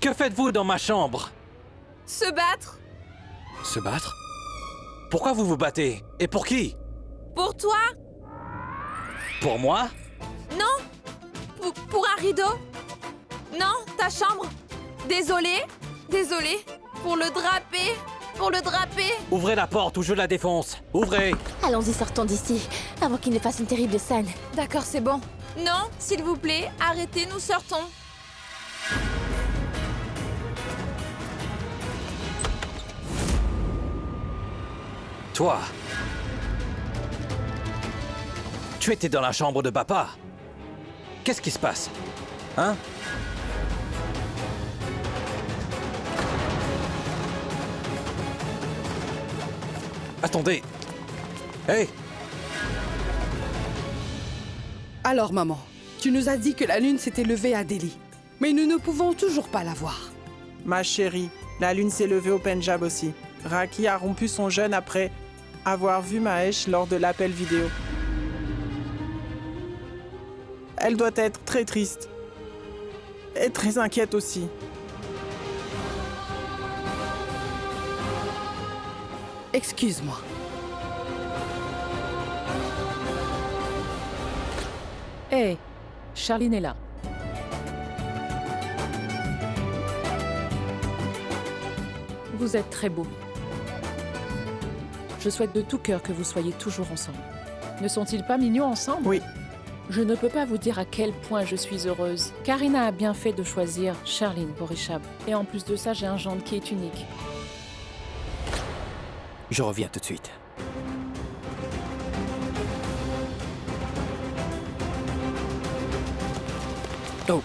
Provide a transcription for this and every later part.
Que faites-vous dans ma chambre? Se battre. Se battre? Pourquoi vous vous battez? Et pour qui? Pour toi? Pour moi? Non. Pour un rideau? Non, ta chambre. Désolé. Désolé. Pour le draper. Pour le draper. Ouvrez la porte ou je la défonce. Ouvrez. Allons-y, sortons d'ici, avant qu'il ne fasse une terrible scène. D'accord, c'est bon. Non, s'il vous plaît, arrêtez, nous sortons. Toi. Tu étais dans la chambre de papa. Qu'est-ce qui se passe? Hein? Attendez. Hey! Alors, maman, tu nous as dit que la lune s'était levée à Delhi. Mais nous ne pouvons toujours pas la voir. Ma chérie, la lune s'est levée au Pendjab aussi. Raki a rompu son jeûne après avoir vu Mahesh lors de l'appel vidéo. Elle doit être très triste. Et très inquiète aussi. Excuse-moi. Hé, Charline est là. Vous êtes très beau. Je souhaite de tout cœur que vous soyez toujours ensemble. Ne sont-ils pas mignons ensemble? Oui. Je ne peux pas vous dire à quel point je suis heureuse. Karina a bien fait de choisir Charline pour Rishab. Et en plus de ça, j'ai un gendre qui est unique. Je reviens tout de suite. Oh.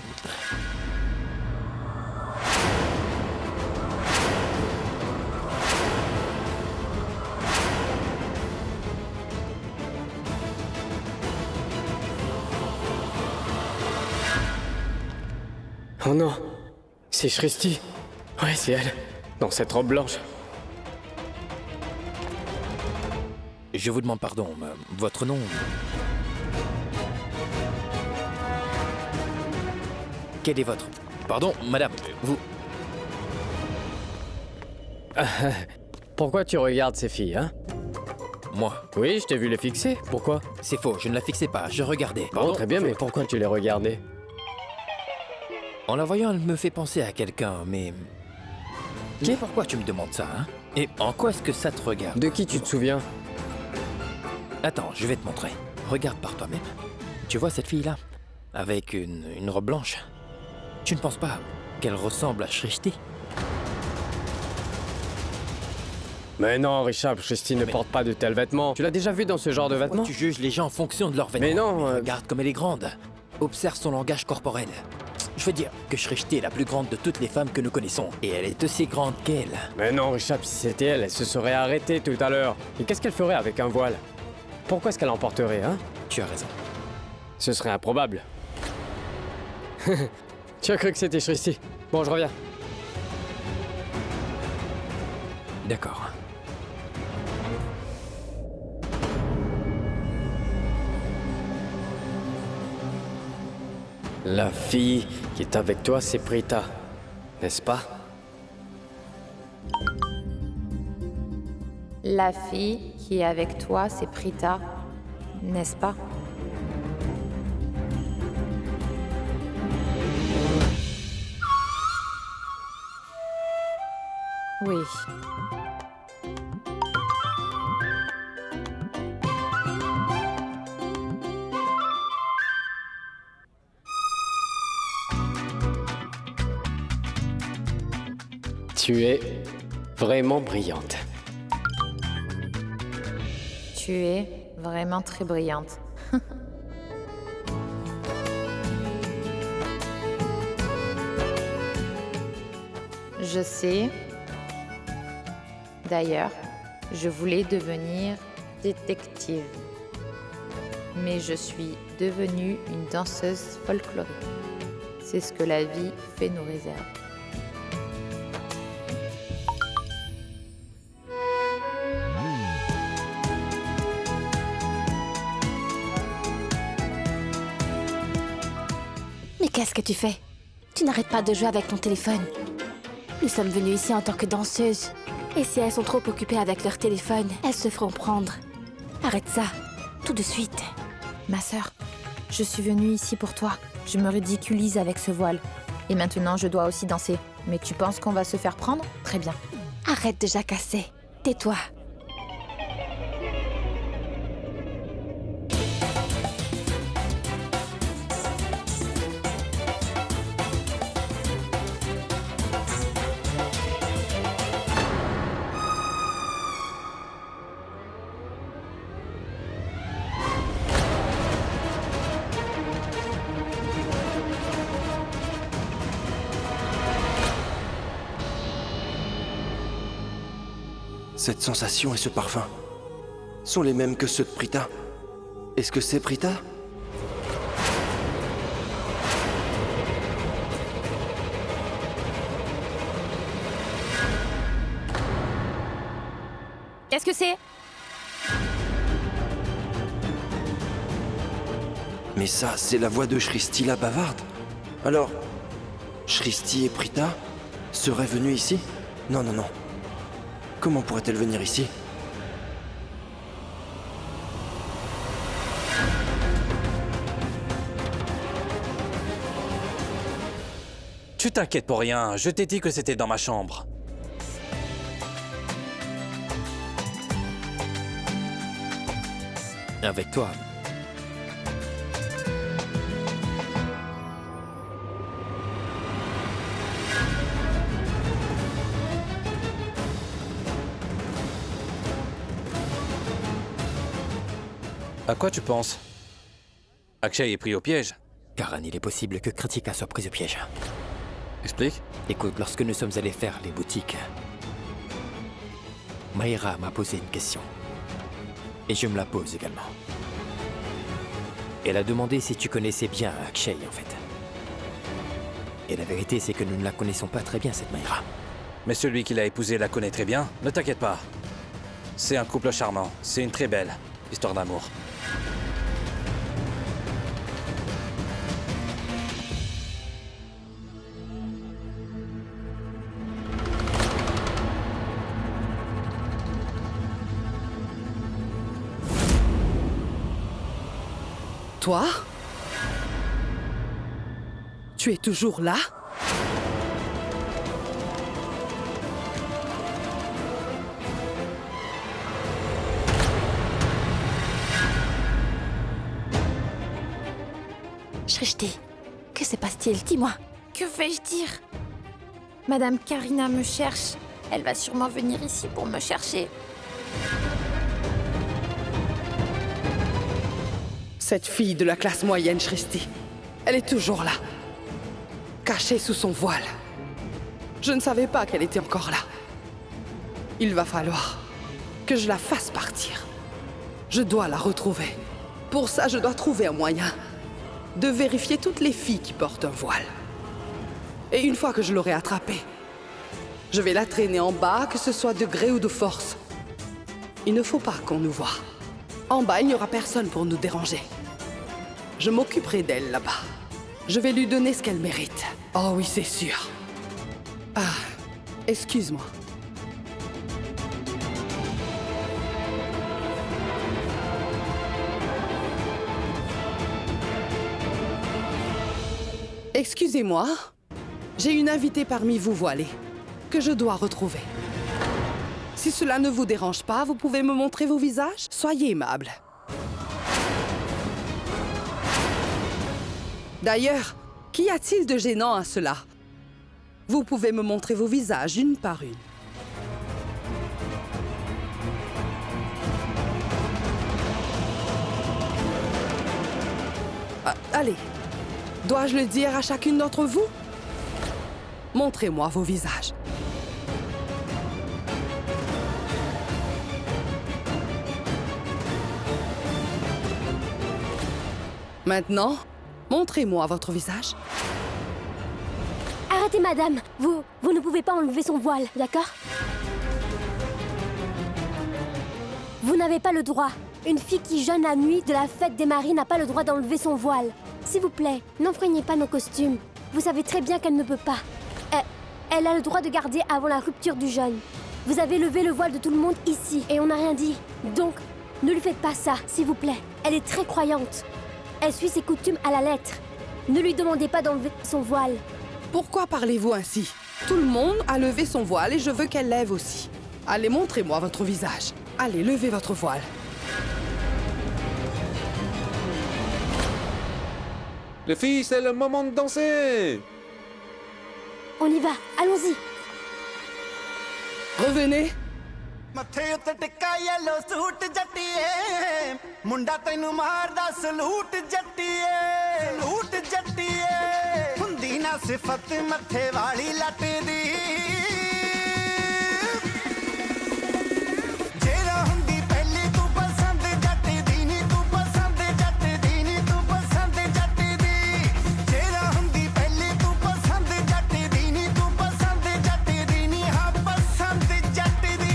Oh non, c'est Shrishti. Ouais, c'est elle, dans cette robe blanche. Je vous demande pardon. Votre nom? Quel est votre... Pardon, madame, vous... Pourquoi tu regardes ces filles, hein? Moi? Oui, je t'ai vu les fixer. Pourquoi? C'est faux, je ne la fixais pas, je regardais. Bon, très bien, mais pourquoi tu les regardais? En la voyant, elle me fait penser à quelqu'un, mais... Et pourquoi tu me demandes ça, hein? Et en quoi est-ce que ça te regarde? De qui tu te souviens? Attends, je vais te montrer. Regarde par toi-même. Tu vois cette fille-là? Avec une robe blanche. Tu ne penses pas qu'elle ressemble à Shrishti? Mais non, Rishab, Shrishti ne porte pas de tels vêtements. Tu l'as déjà vu dans ce genre de vêtements? Tu juges les gens en fonction de leurs vêtements. Mais non, regarde comme elle est grande. Observe son langage corporel. Je veux dire que Shrishti est la plus grande de toutes les femmes que nous connaissons. Et elle est aussi grande qu'elle. Mais non, Rishab, si c'était elle, elle se serait arrêtée tout à l'heure. Et qu'est-ce qu'elle ferait avec un voile? Pourquoi est-ce qu'elle en porterait, hein? Tu as raison. Ce serait improbable. Tu as cru que c'était Shrishti? Bon, je reviens. D'accord. La fille qui est avec toi, c'est Prita, n'est-ce pas? La fille qui est avec toi, c'est Prita, n'est-ce pas? Oui. Tu es vraiment brillante. Tu es vraiment très brillante. Je sais. D'ailleurs, je voulais devenir détective. Mais je suis devenue une danseuse folklorique. C'est ce que la vie fait nous réserve. Mais qu'est-ce que tu fais? Tu n'arrêtes pas de jouer avec ton téléphone. Nous sommes venus ici en tant que danseuses. Et si elles sont trop occupées avec leur téléphone, elles se feront prendre. Arrête ça, tout de suite. Ma sœur, je suis venue ici pour toi. Je me ridiculise avec ce voile. Et maintenant, je dois aussi danser. Mais tu penses qu'on va se faire prendre? Très bien. Arrête de jacasser. Tais-toi. Cette sensation et ce parfum sont les mêmes que ceux de Prita. Est-ce que c'est Prita? Qu'est-ce que c'est? Mais ça, c'est la voix de Shristi la bavarde. Alors, Shristi et Prita seraient venus ici? Non, non, non. Comment pourrait-elle venir ici? Tu t'inquiètes pour rien, je t'ai dit que c'était dans ma chambre. Avec toi. À quoi tu penses? Akshay est pris au piège. Karan, il est possible que Kritika soit prise au piège. Explique. Écoute, lorsque nous sommes allés faire les boutiques, Mayra m'a posé une question. Et je me la pose également. Elle a demandé si tu connaissais bien Akshay, en fait. Et la vérité, c'est que nous ne la connaissons pas très bien, cette Mayra. Mais celui qui l'a épousée la connaît très bien, ne t'inquiète pas. C'est un couple charmant, c'est une très belle histoire d'amour. Toi? Tu es toujours là? Shrishti, que se passe-t-il? Dis-moi. Que vais-je dire? Madame Karina me cherche. Elle va sûrement venir ici pour me chercher. Cette fille de la classe moyenne, Shristi, elle est toujours là, cachée sous son voile. Je ne savais pas qu'elle était encore là. Il va falloir que je la fasse partir. Je dois la retrouver. Pour ça, je dois trouver un moyen de vérifier toutes les filles qui portent un voile. Et une fois que je l'aurai attrapée, je vais la traîner en bas, que ce soit de gré ou de force. Il ne faut pas qu'on nous voie. En bas, il n'y aura personne pour nous déranger. Je m'occuperai d'elle là-bas. Je vais lui donner ce qu'elle mérite. Oh oui, c'est sûr. Ah, excuse-moi. Excusez-moi, j'ai une invitée parmi vous voilée, que je dois retrouver. Si cela ne vous dérange pas, vous pouvez me montrer vos visages? Soyez aimable. D'ailleurs, qu'y a-t-il de gênant à cela? Vous pouvez me montrer vos visages une par une. Ah, allez, dois-je le dire à chacune d'entre vous? Montrez-moi vos visages. Maintenant, montrez-moi votre visage. Arrêtez, madame. Vous ne pouvez pas enlever son voile, d'accord? Vous n'avez pas le droit. Une fille qui jeûne la nuit de la fête des maris n'a pas le droit d'enlever son voile. S'il vous plaît, n'enfreignez pas nos costumes. Vous savez très bien qu'elle ne peut pas. Elle a le droit de garder avant la rupture du jeûne. Vous avez levé le voile de tout le monde ici et on n'a rien dit. Donc, ne lui faites pas ça, s'il vous plaît. Elle est très croyante. Elle suit ses coutumes à la lettre. Ne lui demandez pas d'enlever son voile. Pourquoi parlez-vous ainsi? Tout le monde a levé son voile et je veux qu'elle lève aussi. Allez, montrez-moi votre visage. Allez, levez votre voile. Les filles, c'est le moment de danser! On y va, allons-y. Revenez. ਮੱਥੇ ਉੱਤੇ ਟਿੱਕਾ yellow suit ਜੱਟੀਏ ਮੁੰਡਾ ਤੈਨੂੰ ਮਾਰਦਾ ਸਲੂਟ ਜੱਟੀਏ ਸਲੂਟ ਜੱਟੀਏ ਹੁੰਦੀ ਨਾ ਸਿਫਤ ਮੱਥੇ ਵਾਲੀ ਲੱਟ ਦੀ ਜਿਹੜਾ ਹੁੰਦੀ ਪਹਿਲੀ ਤੂੰ ਪਸੰਦ ਜੱਟ ਦੀ ਨੀ ਤੂੰ ਪਸੰਦ ਜੱਟ ਦੀ ਨੀ ਤੂੰ ਪਸੰਦ ਜੱਟ ਦੀ ਜਿਹੜਾ ਹੁੰਦੀ ਪਹਿਲੀ ਤੂੰ ਪਸੰਦ ਜੱਟ ਦੀ ਨੀ ਤੂੰ ਪਸੰਦ ਜੱਟ ਦੀ ਨੀ ਹਾਂ ਪਸੰਦ ਜੱਟ ਦੀ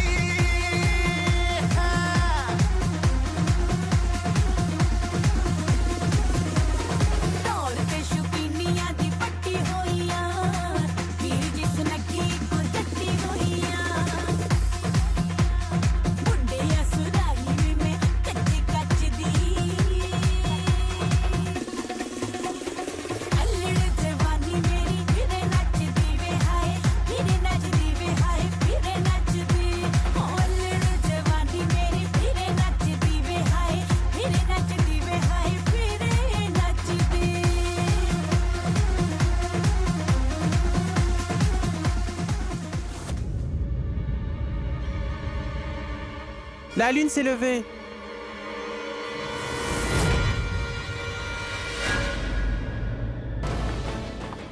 La lune s'est levée.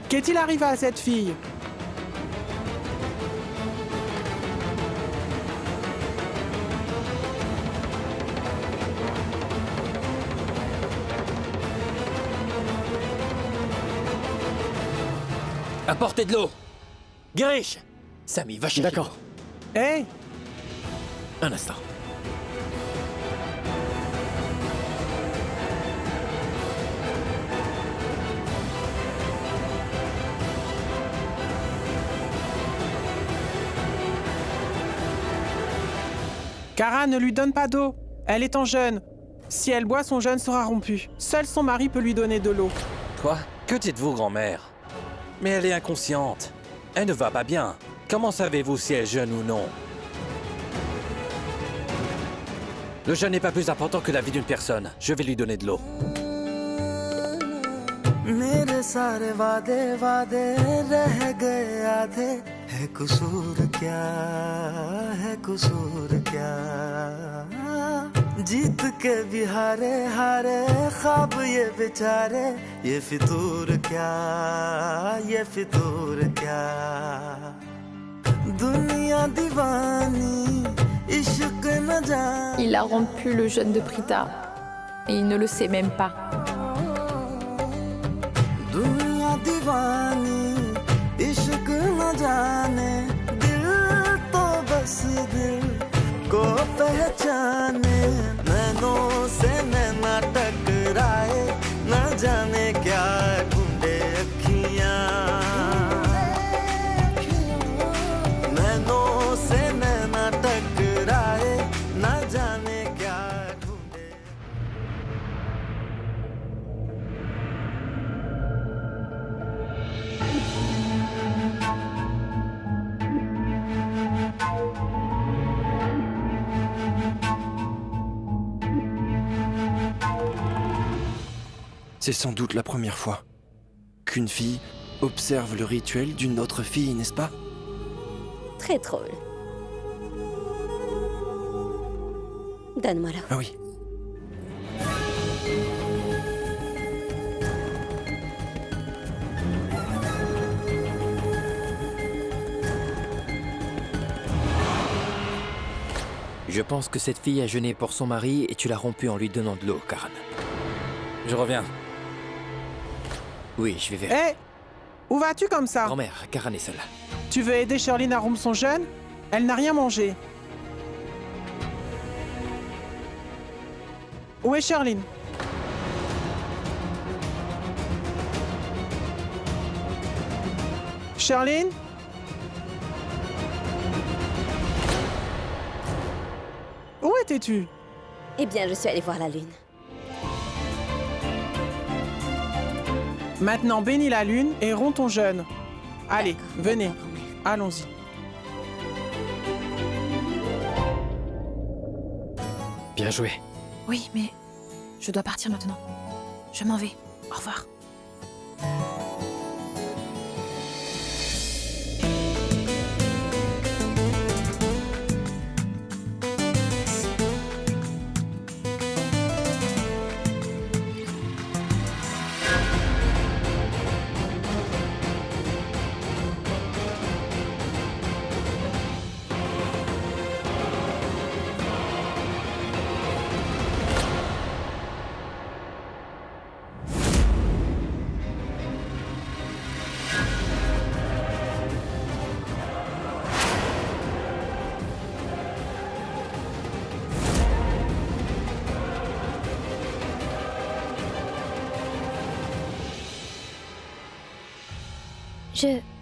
Qu'est-il arrivé à cette fille? Apportez de l'eau. Girish, Samy, va chercher. D'accord. Hé, Un instant. Kara, ne lui donne pas d'eau. Elle est en jeûne. Si elle boit, son jeûne sera rompu. Seul son mari peut lui donner de l'eau. Quoi? Que dites-vous, grand-mère? Mais elle est inconsciente. Elle ne va pas bien. Comment savez-vous si elle jeûne ou non? Le jeûne n'est pas plus important que la vie d'une personne. Je vais lui donner de l'eau. मेरे सारे वादे वादे रह गए आधे है कसूर क्या जीत के भी हारे हारे ख्वाब ये बेचारे ये फितूर क्या दुनिया दीवानी इश्क न जाने. Il a rompu le jeûne de Prita et il ne le sait même pas. दुनिया दीवानी इश्क न जाने दिल तो बस दिल को पहचाने नैनों से नैना टकराए न जाने क्या ढूंढे अखियां नैनों से नैना टकराए न जाने क्या ढूंढे. C'est sans doute la première fois qu'une fille observe le rituel d'une autre fille, n'est-ce pas? Très drôle. Donne-moi là. Ah oui. Je pense que cette fille a jeûné pour son mari et tu l'as rompue en lui donnant de l'eau, Karan. Je reviens. Oui, je vais Hé, vérifier. où vas-tu comme ça? Grand-mère, Karan est seule. Tu veux aider Shirley à rompre son jeûne? Elle n'a rien mangé. Où est Shirley? Charline? Où étais-tu? Eh bien, je suis allée voir la lune. Maintenant, bénis la lune et romps ton jeûne. Allez, venez. Allons-y. Bien joué. Oui, mais je dois partir maintenant. Je m'en vais. Au revoir.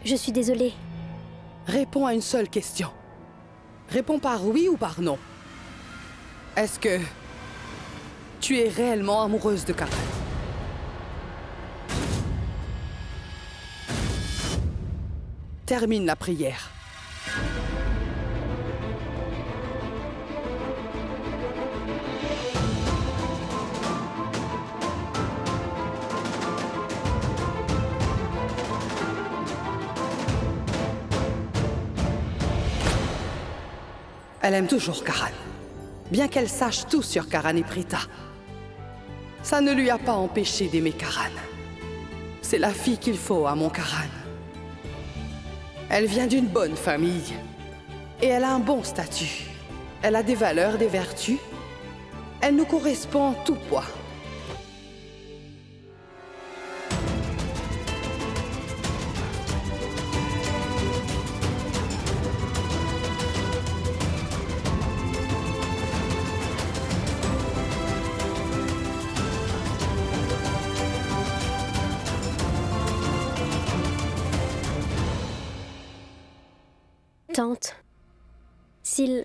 Je suis désolée. Réponds à une seule question. Réponds par oui ou par non. Est-ce que tu es réellement amoureuse de Karan? Termine la prière. Elle aime toujours Karan, bien qu'elle sache tout sur Karan et Prita. Ça ne lui a pas empêché d'aimer Karan. C'est la fille qu'il faut à mon Karan. Elle vient d'une bonne famille et elle a un bon statut. Elle a des valeurs, des vertus. Elle nous correspond en tout point. Tante, s'il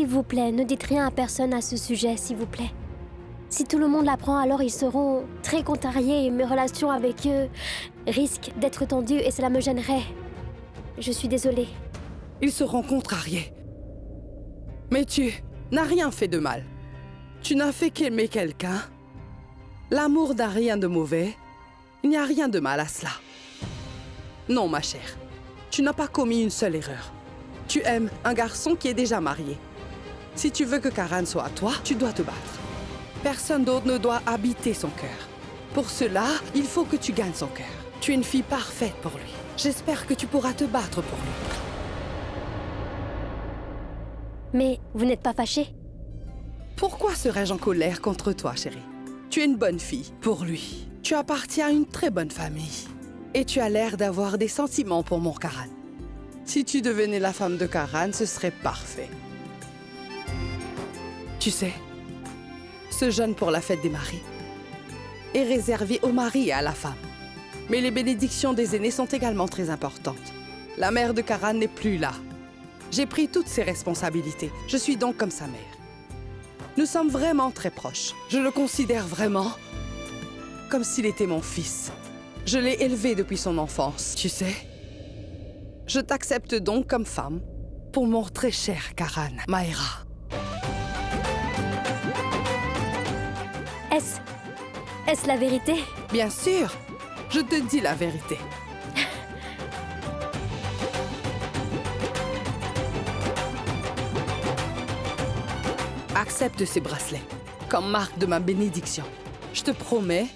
vous plaît, ne dites rien à personne à ce sujet, s'il vous plaît. Si tout le monde l'apprend, alors ils seront très contrariés et mes relations avec eux risquent d'être tendues et cela me gênerait. Je suis désolée. Ils seront contrariés. Mais tu n'as rien fait de mal. Tu n'as fait qu'aimer quelqu'un. L'amour n'a rien de mauvais. Il n'y a rien de mal à cela. Non, ma chère. Tu n'as pas commis une seule erreur. Tu aimes un garçon qui est déjà marié. Si tu veux que Karan soit à toi, tu dois te battre. Personne d'autre ne doit habiter son cœur. Pour cela, il faut que tu gagnes son cœur. Tu es une fille parfaite pour lui. J'espère que tu pourras te battre pour lui. Mais vous n'êtes pas fâchée? Pourquoi serais-je en colère contre toi, chérie? Tu es une bonne fille pour lui. Tu appartiens à une très bonne famille. Et tu as l'air d'avoir des sentiments pour mon Karan. Si tu devenais la femme de Karan, ce serait parfait. Tu sais, ce jeûne pour la fête des maris est réservé au mari et à la femme. Mais les bénédictions des aînés sont également très importantes. La mère de Karan n'est plus là. J'ai pris toutes ses responsabilités. Je suis donc comme sa mère. Nous sommes vraiment très proches. Je le considère vraiment comme s'il était mon fils. Je l'ai élevé depuis son enfance, tu sais. Je t'accepte donc comme femme pour mon très cher Karan, Maïra. Est-ce la vérité? Bien sûr, je te dis la vérité. Accepte ces bracelets comme marque de ma bénédiction. Je te promets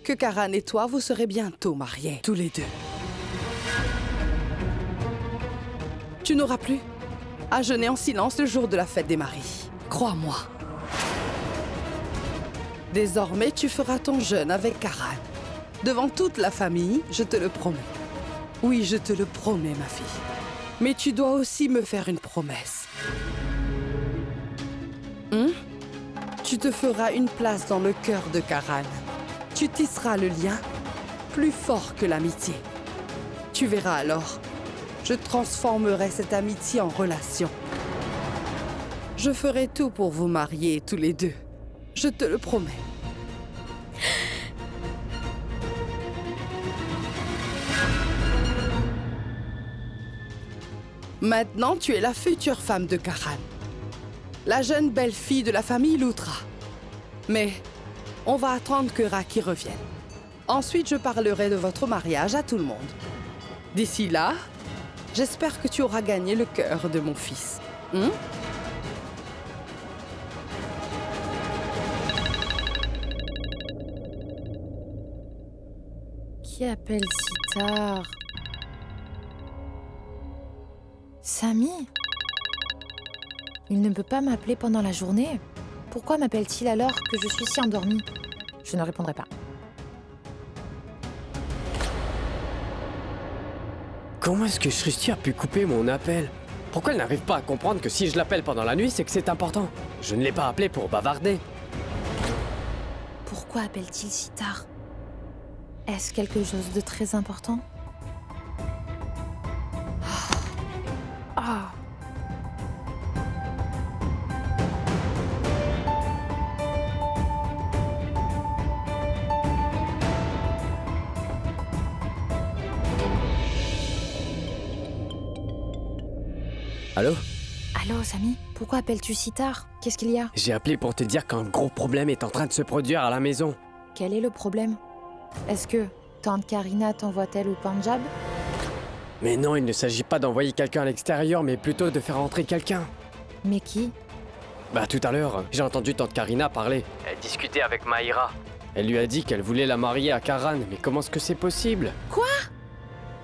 que Karan et toi, vous serez bientôt mariés, tous les deux. Tu n'auras plus à jeûner en silence le jour de la fête des maris. Crois-moi. Désormais, tu feras ton jeûne avec Karan. Devant toute la famille, je te le promets. Oui, je te le promets, ma fille. Mais tu dois aussi me faire une promesse. Tu te feras une place dans le cœur de Karan. Tu tisseras le lien plus fort que l'amitié. Tu verras alors. Je transformerai cette amitié en relation. Je ferai tout pour vous marier tous les deux. Je te le promets. Maintenant, tu es la future femme de Karan. La jeune belle-fille de la famille Loutra. Mais on va attendre que Raki revienne. Ensuite, je parlerai de votre mariage à tout le monde. D'ici là, j'espère que tu auras gagné le cœur de mon fils. Qui appelle si tard? Samy? Il ne peut pas m'appeler pendant la journée? Pourquoi m'appelle-t-il alors que je suis si endormie? Je ne répondrai pas. Comment est-ce que Shristi a pu couper mon appel? Pourquoi elle n'arrive pas à comprendre que si je l'appelle pendant la nuit, c'est que c'est important? Je ne l'ai pas appelé pour bavarder. Pourquoi appelle-t-il si tard? Est-ce quelque chose de très important? Ah. Allô? Allô, Samy? Pourquoi appelles-tu si tard? Qu'est-ce qu'il y a? J'ai appelé pour te dire qu'un gros problème est en train de se produire à la maison. Quel est le problème? Est-ce que tante Karina t'envoie-t-elle au Punjab? Mais non, il ne s'agit pas d'envoyer quelqu'un à l'extérieur, mais plutôt de faire entrer quelqu'un. Mais qui? Bah tout à l'heure, j'ai entendu tante Karina parler. Elle discutait avec Maïra. Elle lui a dit qu'elle voulait la marier à Karan, mais comment est-ce que c'est possible? Quoi?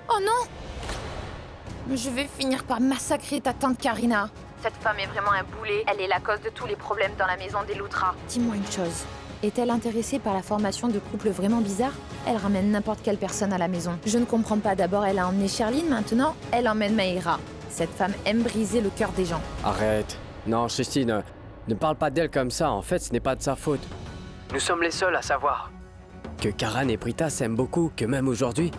Oh non! Je vais finir par massacrer ta tante Karina. Cette femme est vraiment un boulet. Elle est la cause de tous les problèmes dans la maison des Loutra. Dis-moi une chose. Est-elle intéressée par la formation de couples vraiment bizarres? Elle ramène n'importe quelle personne à la maison. Je ne comprends pas. D'abord, elle a emmené Sherline, maintenant, elle emmène Maïra. Cette femme aime briser le cœur des gens. Arrête. Non, Shristi, ne parle pas d'elle comme ça. En fait, ce n'est pas de sa faute. Nous sommes les seuls à savoir que Karan et Prita s'aiment beaucoup, que même aujourd'hui,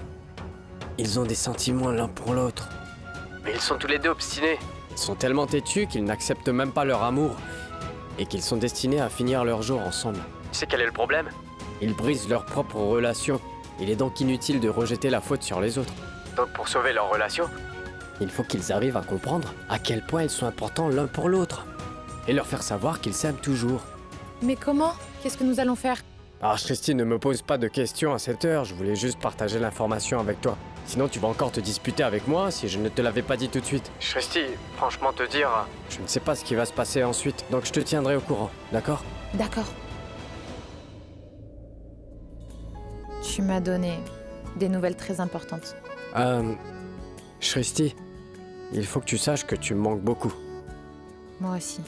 ils ont des sentiments l'un pour l'autre. Mais ils sont tous les deux obstinés. Ils sont tellement têtus qu'ils n'acceptent même pas leur amour et qu'ils sont destinés à finir leurs jours ensemble. Tu sais quel est le problème? Ils brisent leur propre relation. Il est donc inutile de rejeter la faute sur les autres. Donc pour sauver leur relation, il faut qu'ils arrivent à comprendre à quel point ils sont importants l'un pour l'autre et leur faire savoir qu'ils s'aiment toujours. Mais comment? Qu'est-ce que nous allons faire? Ah, Shristi, ne me pose pas de questions à cette heure. Je voulais juste partager l'information avec toi. Sinon, tu vas encore te disputer avec moi si je ne te l'avais pas dit tout de suite. Shristi, franchement te dire, je ne sais pas ce qui va se passer ensuite, donc je te tiendrai au courant, d'accord? D'accord. Tu m'as donné des nouvelles très importantes. Shristi, il faut que tu saches que tu me manques beaucoup. Moi aussi.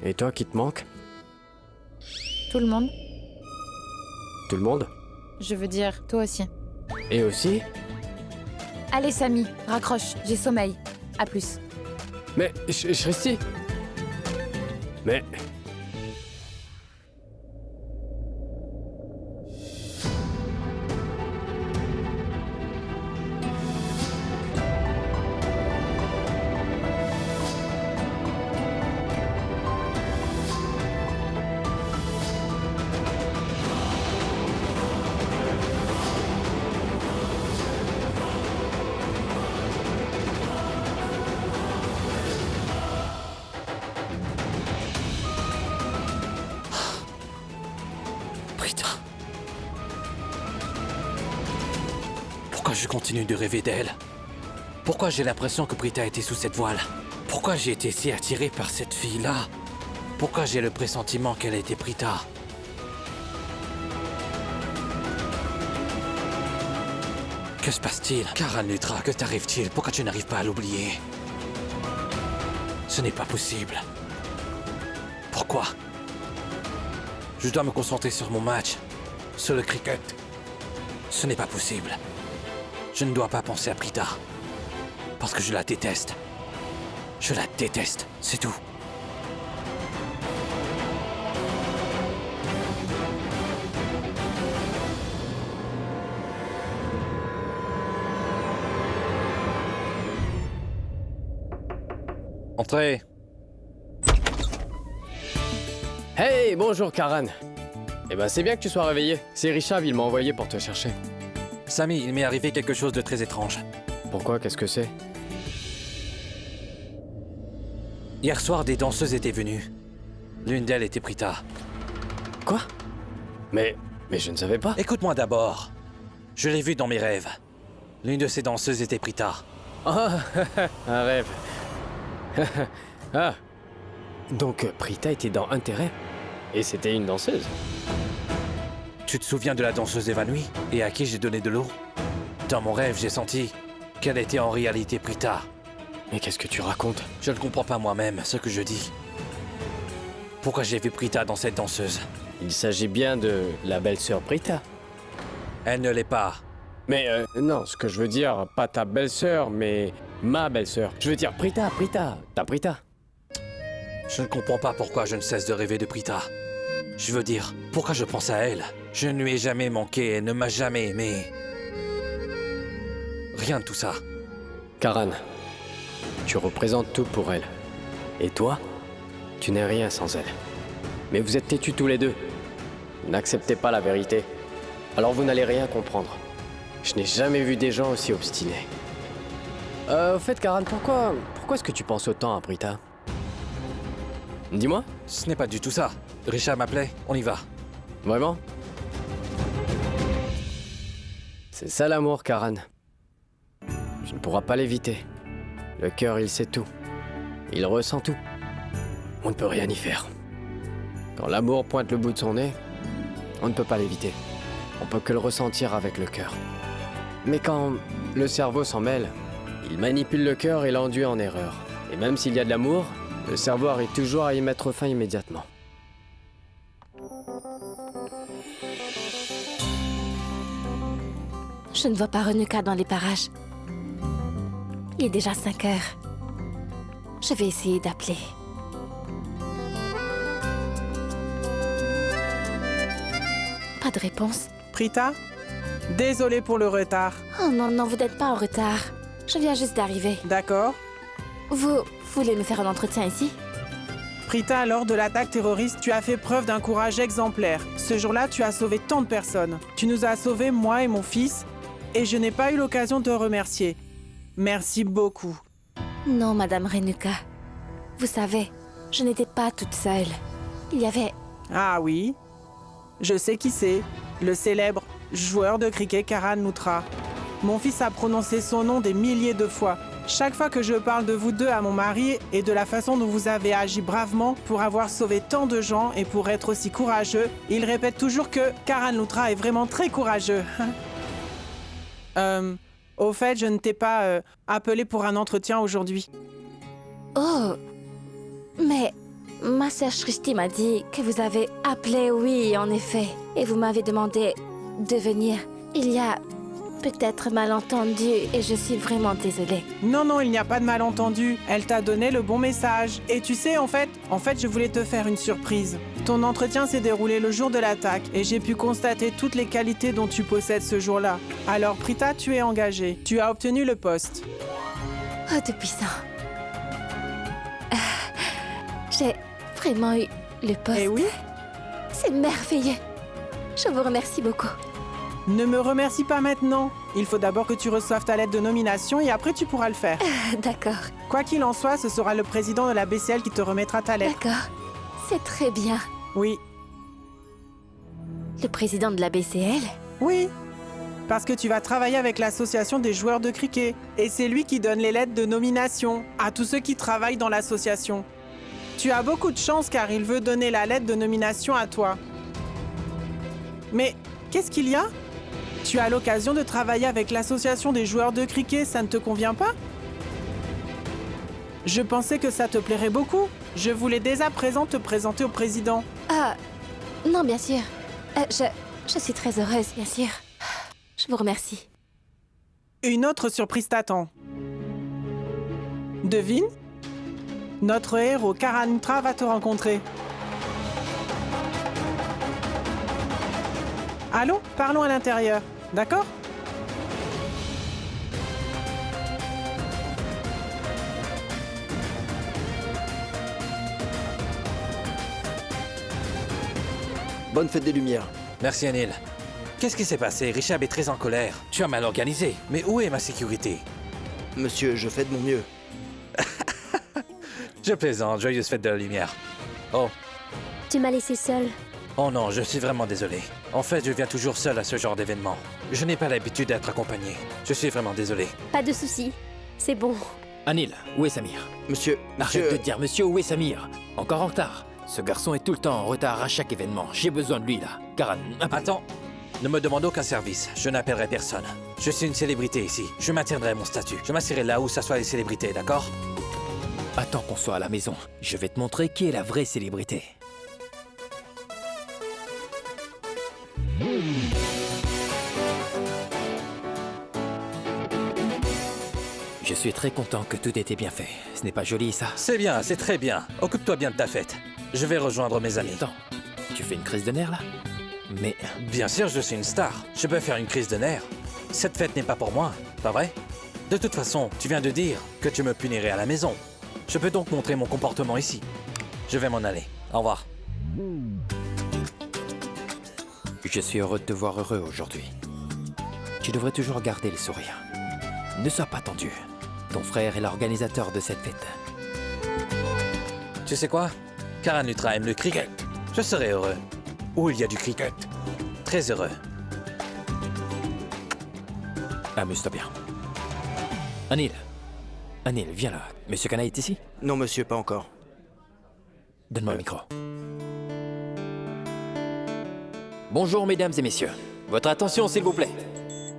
Et toi qui te manques? Tout le monde? Tout le monde? Je veux dire, toi aussi. Et aussi? Allez, Samy, raccroche, j'ai sommeil. À plus. Mais, Shristi? Mais... Pourquoi je continue de rêver d'elle? Pourquoi j'ai l'impression que Prita était sous cette voile? Pourquoi j'ai été si attiré par cette fille-là? Pourquoi j'ai le pressentiment qu'elle était Prita? Que se passe-t-il? Karan Lutra, que t'arrive-t-il? Pourquoi tu n'arrives pas à l'oublier? Ce n'est pas possible. Pourquoi? Je dois me concentrer sur mon match, sur le cricket. Ce n'est pas possible. Je ne dois pas penser à Prita. Parce que je la déteste. Je la déteste, c'est tout. Entrez. Hey, bonjour Karan. Eh ben c'est bien que tu sois réveillé. C'est Richard, il m'a envoyé pour te chercher. Samy, il m'est arrivé quelque chose de très étrange. Pourquoi? Qu'est-ce que c'est? Hier soir, des danseuses étaient venues. L'une d'elles était Prita. Quoi? Mais je ne savais pas. Écoute-moi d'abord. Je l'ai vue dans mes rêves. L'une de ces danseuses était Prita. Ah, un rêve. Ah. Donc Prita était dans Intérêt. Et c'était une danseuse. Tu te souviens de la danseuse évanouie et à qui j'ai donné de l'eau? Dans mon rêve, j'ai senti qu'elle était en réalité Prita. Mais qu'est-ce que tu racontes? Je ne comprends pas moi-même ce que je dis. Pourquoi j'ai vu Prita dans cette danseuse? Il s'agit bien de la belle-sœur Prita. Elle ne l'est pas. Mais non, ce que je veux dire, pas ta belle-sœur, mais ma belle-sœur. Je veux dire Prita, ta Prita. Je ne comprends pas pourquoi je ne cesse de rêver de Prita. Je veux dire, pourquoi je pense à elle? Je ne lui ai jamais manqué, elle ne m'a jamais aimé. Rien de tout ça. Karan, tu représentes tout pour elle. Et toi, tu n'es rien sans elle. Mais vous êtes têtus tous les deux. Vous n'acceptez pas la vérité. Alors vous n'allez rien comprendre. Je n'ai jamais vu des gens aussi obstinés. Au fait, Karan, pourquoi est-ce que tu penses autant à Prita? Dis-moi. Ce n'est pas du tout ça. Richard m'appelait, on y va. Vraiment? C'est ça l'amour, Karan. Tu ne pourras pas l'éviter. Le cœur, il sait tout. Il ressent tout. On ne peut rien y faire. Quand l'amour pointe le bout de son nez, on ne peut pas l'éviter. On peut que le ressentir avec le cœur. Mais quand le cerveau s'en mêle, il manipule le cœur et l'enduit en erreur. Et même s'il y a de l'amour, le cerveau arrive toujours à y mettre fin immédiatement. Je ne vois pas Renuka dans les parages. Il est déjà 5 heures. Je vais essayer d'appeler. Pas de réponse. Prita? Désolé pour le retard. Oh non, vous n'êtes pas en retard. Je viens juste d'arriver. D'accord. Vous voulez me faire un entretien ici? Prita, lors de l'attaque terroriste, tu as fait preuve d'un courage exemplaire. Ce jour-là, tu as sauvé tant de personnes. Tu nous as sauvés, moi et mon fils, et je n'ai pas eu l'occasion de te remercier. Merci beaucoup. Non, Madame Renuka. Vous savez, je n'étais pas toute seule. Il y avait... Ah oui? Je sais qui c'est. Le célèbre joueur de cricket Karan Loutra. Mon fils a prononcé son nom des milliers de fois. Chaque fois que je parle de vous deux à mon mari et de la façon dont vous avez agi bravement pour avoir sauvé tant de gens et pour être aussi courageux, il répète toujours que Karan Loutra est vraiment très courageux. Au fait, je ne t'ai pas appelé pour un entretien aujourd'hui. Oh, mais ma sœur Shristi m'a dit que vous avez appelé, oui, en effet. Et vous m'avez demandé de venir. Il y a peut-être malentendu et je suis vraiment désolée. Non, il n'y a pas de malentendu. Elle t'a donné le bon message. Et tu sais, en fait, je voulais te faire une surprise. Ton entretien s'est déroulé le jour de l'attaque et j'ai pu constater toutes les qualités dont tu possèdes ce jour-là. Alors, Prita, tu es engagée. Tu as obtenu le poste. Oh, tout puissant. J'ai vraiment eu le poste. Eh oui? C'est merveilleux. Je vous remercie beaucoup. Ne me remercie pas maintenant. Il faut d'abord que tu reçoives ta lettre de nomination et après tu pourras le faire. D'accord. Quoi qu'il en soit, ce sera le président de la BCL qui te remettra ta lettre. D'accord. C'est très bien. Oui. Le président de la BCL? Oui. Parce que tu vas travailler avec l'association des joueurs de cricket. Et c'est lui qui donne les lettres de nomination à tous ceux qui travaillent dans l'association. Tu as beaucoup de chance car il veut donner la lettre de nomination à toi. Mais qu'est-ce qu'il y a? Tu as l'occasion de travailler avec l'association des joueurs de cricket, ça ne te convient pas? Je pensais que ça te plairait beaucoup. Je voulais dès à présent te présenter au président. Ah, non, bien sûr. Je suis très heureuse, bien sûr. Je vous remercie. Une autre surprise t'attend. Devine? Notre héros Karan Loutra va te rencontrer. Allons, parlons à l'intérieur, d'accord? Bonne fête des Lumières. Merci Anil. Qu'est-ce qui s'est passé? Richard est très en colère. Tu as mal organisé. Mais où est ma sécurité? Monsieur, je fais de mon mieux. Je plaisante, joyeuse fête de la lumière. Oh, Tu m'as laissé seule. oh non, je suis vraiment désolé. En fait, je viens toujours seul à ce genre d'événement. Je n'ai pas l'habitude d'être accompagné. Je suis vraiment désolé. Pas de soucis. C'est bon. Anil, où est Samir? Monsieur, Arrête de dire monsieur, où est Samir? Encore en retard. Ce garçon est tout le temps en retard à chaque événement. J'ai besoin de lui là. Karan, Attends, ne me demande aucun service. Je n'appellerai personne. Je suis une célébrité ici. Je maintiendrai mon statut. Je m'assierai là où s'assoient les célébrités, d'accord? attends qu'on soit à la maison. Je vais te montrer qui est la vraie célébrité. Je suis très content que tout ait été bien fait. Ce n'est pas joli, ça? C'est bien, c'est très bien. Occupe-toi bien de ta fête. Je vais rejoindre mes amis. Attends, tu fais une crise de nerfs, là? Mais... Bien sûr, je suis une star. Je peux faire une crise de nerfs. Cette fête n'est pas pour moi, pas vrai? De toute façon, tu viens de dire que tu me punirais à la maison. Je peux donc montrer mon comportement ici. Je vais m'en aller. Au revoir. Je suis heureux de te voir heureux aujourd'hui. Tu devrais toujours garder le sourire. Ne sois pas tendu. Ton frère est l'organisateur de cette fête. Tu sais quoi? Karan Lutra aime le cricket. Je serai heureux. Où il y a du cricket. Très heureux. Amuse-toi bien. Anil. Anil, viens là. Monsieur Kana est ici? Non, monsieur, pas encore. Donne-moi le micro. Bonjour, mesdames et messieurs. Votre attention, s'il vous plaît.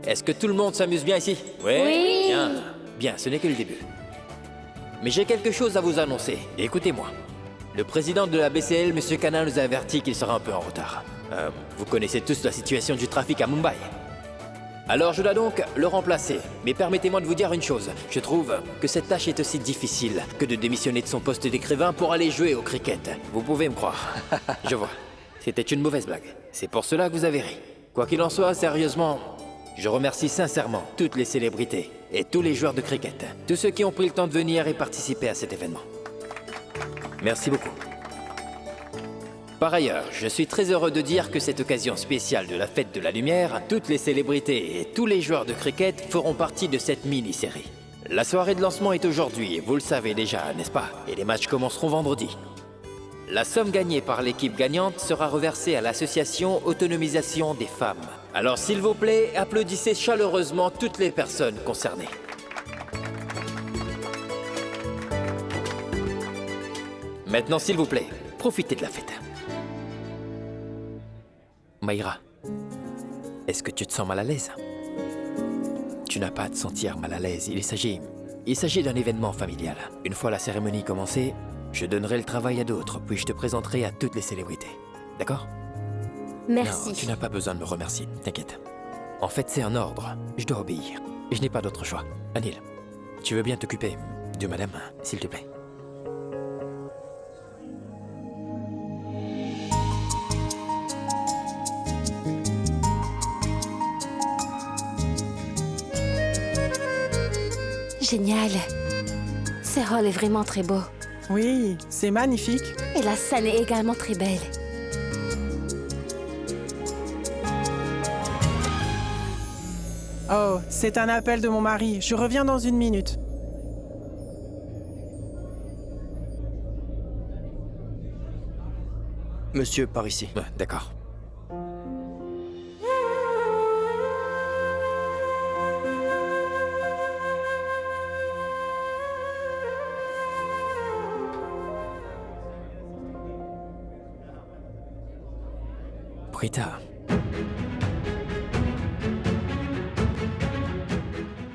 Est-ce que tout le monde s'amuse bien ici? Oui. Bien. Bien, ce n'est que le début. Mais j'ai quelque chose à vous annoncer. Écoutez-moi. Le président de la BCL, Monsieur Kana, nous a averti qu'il sera un peu en retard. Vous connaissez tous la situation du trafic à Mumbai. Alors je dois donc le remplacer. Mais permettez-moi de vous dire une chose. Je trouve que cette tâche est aussi difficile que de démissionner de son poste d'écrivain pour aller jouer au cricket. Vous pouvez me croire. Je vois. C'était une mauvaise blague. C'est pour cela que vous avez ri. Quoi qu'il en soit, sérieusement, je remercie sincèrement toutes les célébrités et tous les joueurs de cricket. Tous ceux qui ont pris le temps de venir et participer à cet événement. Merci beaucoup. Par ailleurs, je suis très heureux de dire que cette occasion spéciale de la Fête de la Lumière, toutes les célébrités et tous les joueurs de cricket feront partie de cette mini-série. La soirée de lancement est aujourd'hui, vous le savez déjà, n'est-ce pas? Et les matchs commenceront vendredi. La somme gagnée par l'équipe gagnante sera reversée à l'association Autonomisation des femmes. Alors s'il vous plaît, applaudissez chaleureusement toutes les personnes concernées. Maintenant, s'il vous plaît, profitez de la fête. Maïra, est-ce que tu te sens mal à l'aise? Tu n'as pas à te sentir mal à l'aise, il s'agit d'un événement familial. Une fois la cérémonie commencée, je donnerai le travail à d'autres, puis je te présenterai à toutes les célébrités. D'accord? Merci. Non, tu n'as pas besoin de me remercier, t'inquiète. En fait, c'est un ordre, je dois obéir. Et je n'ai pas d'autre choix. Anil, tu veux bien t'occuper de madame, s'il te plaît? Génial. Ce rôle est vraiment très beau. Oui, c'est magnifique. Et la scène est également très belle. Oh, c'est un appel de mon mari. Je reviens dans une minute. Monsieur, par ici. Ouais, d'accord. Prita.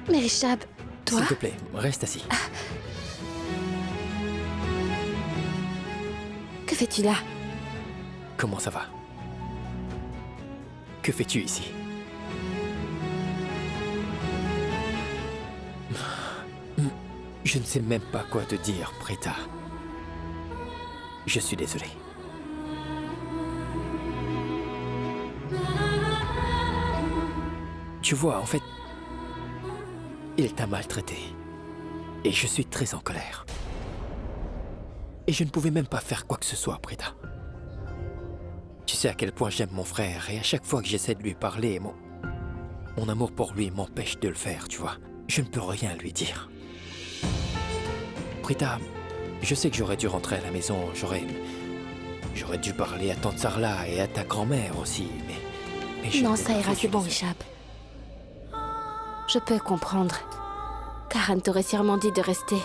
Mais Richard, toi? S'il te plaît, reste assis. Que fais-tu là? Comment ça va? Que fais-tu ici? Je ne sais même pas quoi te dire, Prita. Je suis désolé. Tu vois, en fait, il t'a maltraité. Et je suis très en colère. Et je ne pouvais même pas faire quoi que ce soit, Prita. Tu sais à quel point j'aime mon frère et à chaque fois que j'essaie de lui parler, mon amour pour lui m'empêche de le faire, tu vois. Je ne peux rien lui dire. Prita, je sais que j'aurais dû rentrer à la maison, j'aurais dû parler à tante Sarla et à ta grand-mère aussi, mais je Non, l'ai ça pas ira, fait, c'est bon, je sais. Richab. Je peux comprendre. Karen t'aurait sûrement dit de rester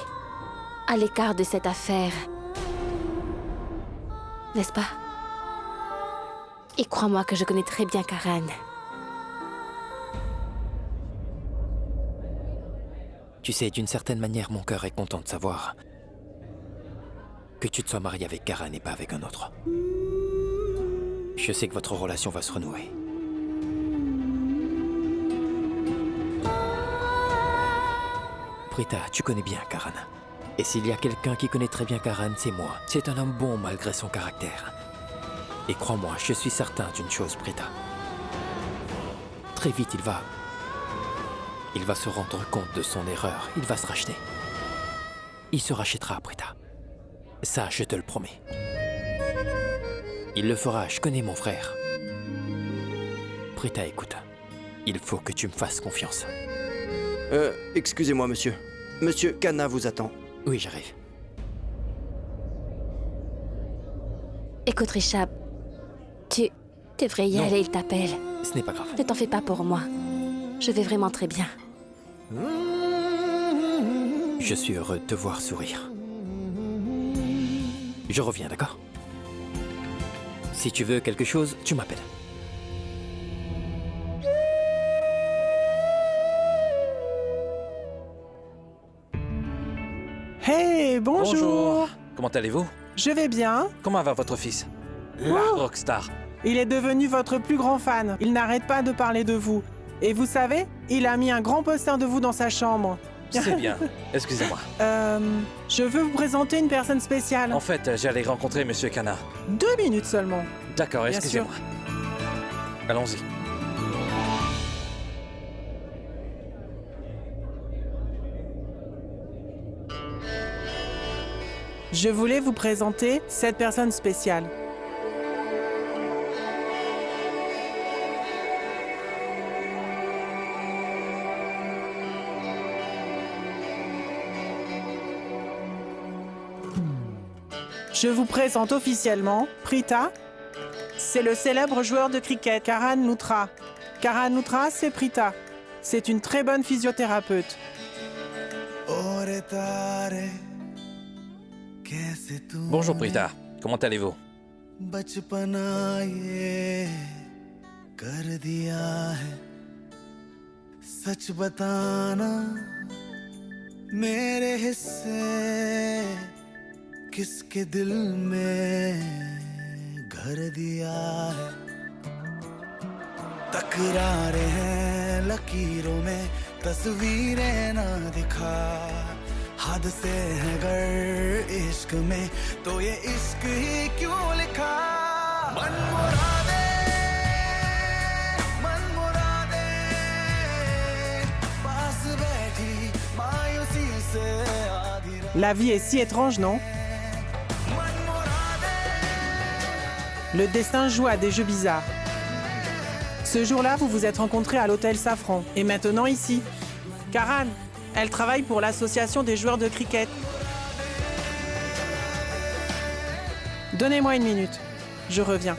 à l'écart de cette affaire. N'est-ce pas? Et crois-moi que je connais très bien Karen. Tu sais, d'une certaine manière, mon cœur est content de savoir que tu te sois marié avec Karen et pas avec un autre. Je sais que votre relation va se renouer. Prita, tu connais bien Karen. Et s'il y a quelqu'un qui connaît très bien Karen, c'est moi. C'est un homme bon malgré son caractère. Et crois-moi, je suis certain d'une chose, Prita. Très vite, il va se rendre compte de son erreur. Il va se racheter. Il se rachètera, Prita. Ça, je te le promets. Il le fera, je connais mon frère. Prita, écoute. Il faut que tu me fasses confiance. Excusez-moi, monsieur. Monsieur Kana vous attend. Oui, j'arrive. Écoute, Richab, tu devrais y aller, il t'appelle. Ce n'est pas grave. Ne t'en fais pas pour moi. Je vais vraiment très bien. Je suis heureux de te voir sourire. Je reviens, d'accord? Si tu veux quelque chose, tu m'appelles. Hey, bonjour. Comment allez-vous? Je vais bien. Comment va votre fils? La rockstar. Il est devenu votre plus grand fan. Il n'arrête pas de parler de vous. Et vous savez, il a mis un grand poster de vous dans sa chambre. C'est bien. Excusez-moi. Je veux vous présenter une personne spéciale. En fait, j'allais rencontrer Monsieur Kana. 2 minutes seulement. D'accord, Bien excusez-moi. Allons-y. Je voulais vous présenter cette personne spéciale. Je vous présente officiellement Prita. C'est le célèbre joueur de cricket, Karan Luthra. Karan Luthra, c'est Prita. C'est une très bonne physiothérapeute. Bonjour Prita, comment allez-vous? बचपना ये कर दिया है सच बताना मेरे हिस्से किसके दिल में घर दिया है तकरारे हैं लकीरों में तस्वीरें ना दिखा हद से है गर इश्क में तो ये इश्क ही क्यों लिखा मन मुरादे पास बैठी मायूसी से आधी La vie est si étrange, non? Le destin joue à des jeux bizarres. Ce jour-là, vous vous êtes rencontrés à l'hôtel Safran. Et maintenant ici. Karan, elle travaille pour l'association des joueurs de cricket. Donnez-moi 1 minute. Je reviens.